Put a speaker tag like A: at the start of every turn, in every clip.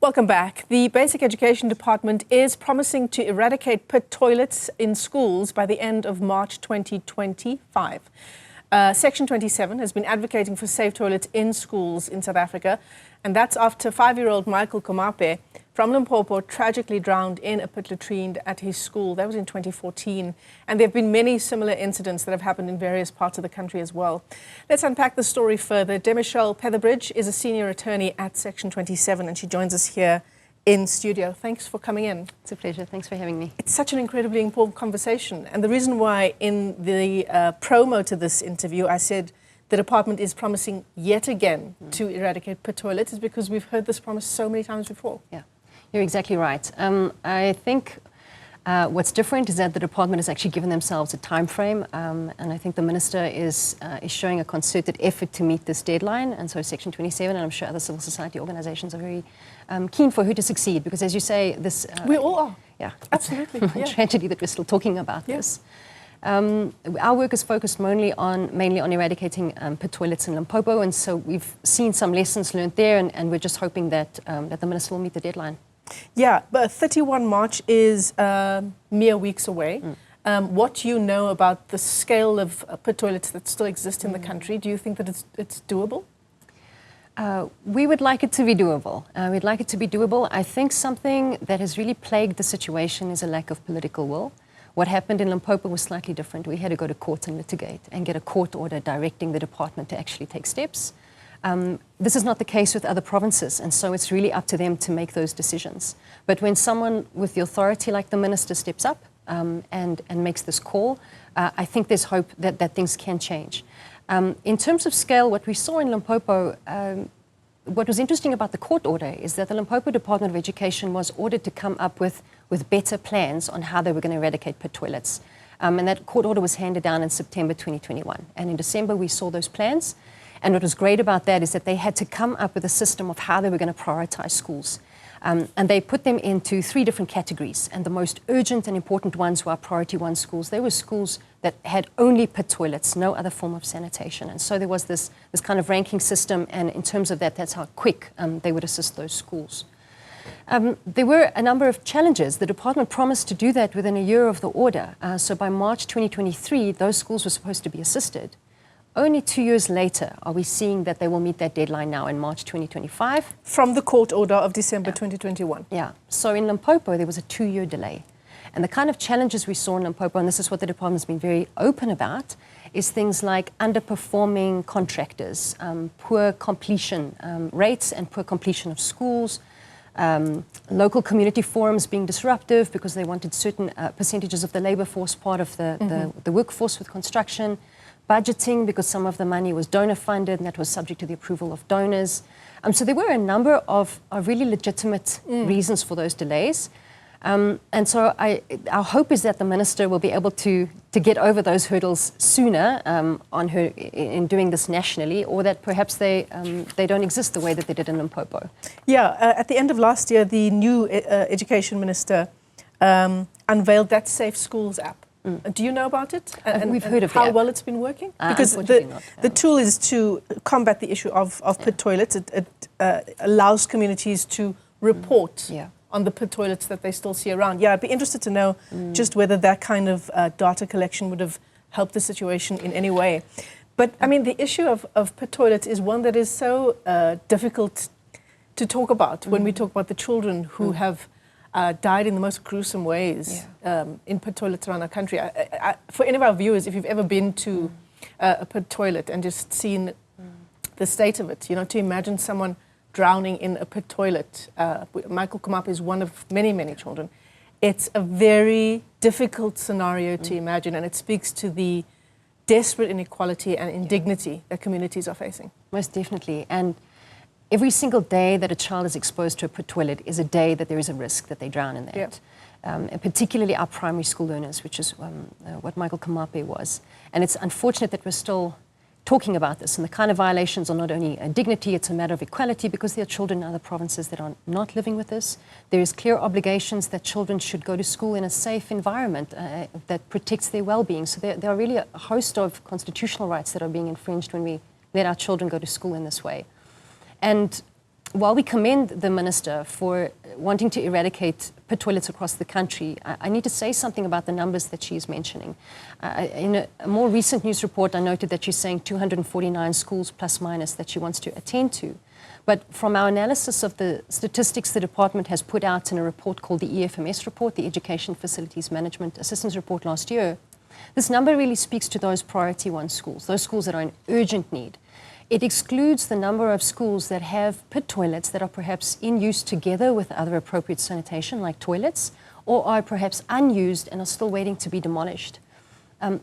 A: Welcome back. The Basic Education Department is promising to eradicate pit toilets in schools by the end of March 2025. Section 27 has been advocating for safe toilets in schools in South Africa, and that's after 5-year-old Michael Komape from Limpopo tragically drowned in a pit latrine at his school. That was in 2014, and there have been many similar incidents that have happened in various parts of the country as well. Let's unpack the story further. Demichelle Petherbridge is a senior attorney at Section 27, and she joins us here in studio. Thanks for coming in.
B: It's a pleasure. Thanks for having me.
A: It's such an incredibly important conversation, and the reason why in the promo to this interview I said the department is promising yet again to eradicate pit toilets is because we've heard this promise so many times before.
B: Yeah, you're exactly right. I think what's different is that the department has actually given themselves a time frame, and I think the minister is showing a concerted effort to meet this deadline. And so Section 27, and I'm sure other civil society organizations are very keen for her to succeed, because as you say, this...
A: we all are.
B: Yeah,
A: absolutely.
B: It's a tragedy that we're still talking about this. Our work is focused mainly on eradicating pit toilets in Limpopo, and so we've seen some lessons learned there, and we're just hoping that that the minister will meet the deadline.
A: Yeah, but 31 March is mere weeks away. What do you know about the scale of pit toilets that still exist in the country? Do you think that it's doable?
B: We would like it to be doable. We'd like it to be doable. I think something that has really plagued the situation is a lack of political will. What happened in Limpopo was slightly different. We had to go to court and litigate and get a court order directing the department to actually take steps. This is not the case with other provinces, and so it's really up to them to make those decisions. But when someone with the authority like the minister steps up and makes this call, I think there's hope that things can change. In terms of scale, what we saw in Limpopo, what was interesting about the court order is that the Limpopo Department of Education was ordered to come up with better plans on how they were going to eradicate pit toilets. And that court order was handed down in September 2021. And in December, we saw those plans. And what was great about that is that they had to come up with a system of how they were going to prioritize schools. And they put them into 3 different categories. And the most urgent and important ones were our priority 1 schools. They were schools that had only pit toilets, no other form of sanitation. And so there was this kind of ranking system. And in terms of that, that's how quick they would assist those schools. There were a number of challenges. The department promised to do that within a year of the order. So by March 2023, those schools were supposed to be assisted. Only 2 years later are we seeing that they will meet that deadline now in March 2025.
A: From the court order of December 2021.
B: Yeah. So in Limpopo, there was a 2-year delay. And the kind of challenges we saw in Limpopo, and this is what the department's been very open about, is things like underperforming contractors, poor completion rates and poor completion of schools, local community forums being disruptive because they wanted certain percentages of the labor force part of the workforce with construction, budgeting because some of the money was donor funded and that was subject to the approval of donors. So there were a number of really legitimate reasons for those delays. And so our hope is that the minister will be able to get over those hurdles sooner in doing this nationally, or that perhaps they don't exist the way that they did in Limpopo.
A: Yeah, at the end of last year, the new education minister unveiled that Safe Schools app. Do you know about it?
B: And we've heard of
A: how well it's been working? Because the tool is to combat the issue of pit toilets. It allows communities to report on the pit toilets that they still see around. Yeah, I'd be interested to know just whether that kind of data collection would have helped the situation in any way. But I mean, the issue of pit toilets is one that is so difficult to talk about when we talk about the children who have died in the most gruesome ways in pit toilets around our country. For any of our viewers, if you've ever been to a pit toilet and just seen the state of it, you know, to imagine someone drowning in a pit toilet. Michael Komape is one of many, many children. It's a very difficult scenario to imagine, and it speaks to the desperate inequality and indignity that communities are facing.
B: Most definitely. And every single day that a child is exposed to a pit toilet is a day that there is a risk that they drown in that. And particularly our primary school learners, which is what Michael Komape was. And it's unfortunate that we're still talking about this, and the kind of violations are not only dignity, it's a matter of equality, because there are children in other provinces that are not living with this. There is clear obligations that children should go to school in a safe environment that protects their well-being. So there are really a host of constitutional rights that are being infringed when we let our children go to school in this way. And while we commend the Minister for wanting to eradicate pit toilets across the country, I need to say something about the numbers that she is mentioning. In a more recent news report, I noted that she's saying 249 schools plus minus that she wants to attend to. But from our analysis of the statistics the department has put out in a report called the EFMS report, the Education Facilities Management Assistance Report last year, this number really speaks to those priority one schools, those schools that are in urgent need. It excludes the number of schools that have pit toilets that are perhaps in use together with other appropriate sanitation like toilets, or are perhaps unused and are still waiting to be demolished.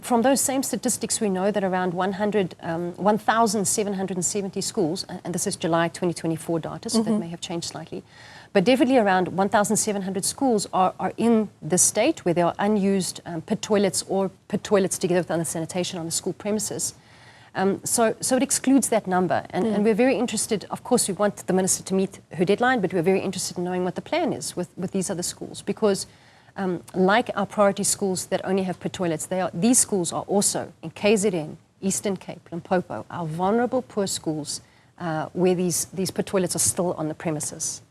B: From those same statistics, we know that around 1,770 schools, and this is July 2024 data, so that may have changed slightly, but definitely around 1,700 schools are in the state where there are unused pit toilets or pit toilets together with other sanitation on the school premises. So it excludes that number, and we're very interested. Of course, we want the Minister to meet her deadline, but we're very interested in knowing what the plan is with these other schools, because like our priority schools that only have pit toilets, these schools are also in KZN, Eastern Cape, Limpopo, our vulnerable poor schools where these pit toilets are still on the premises.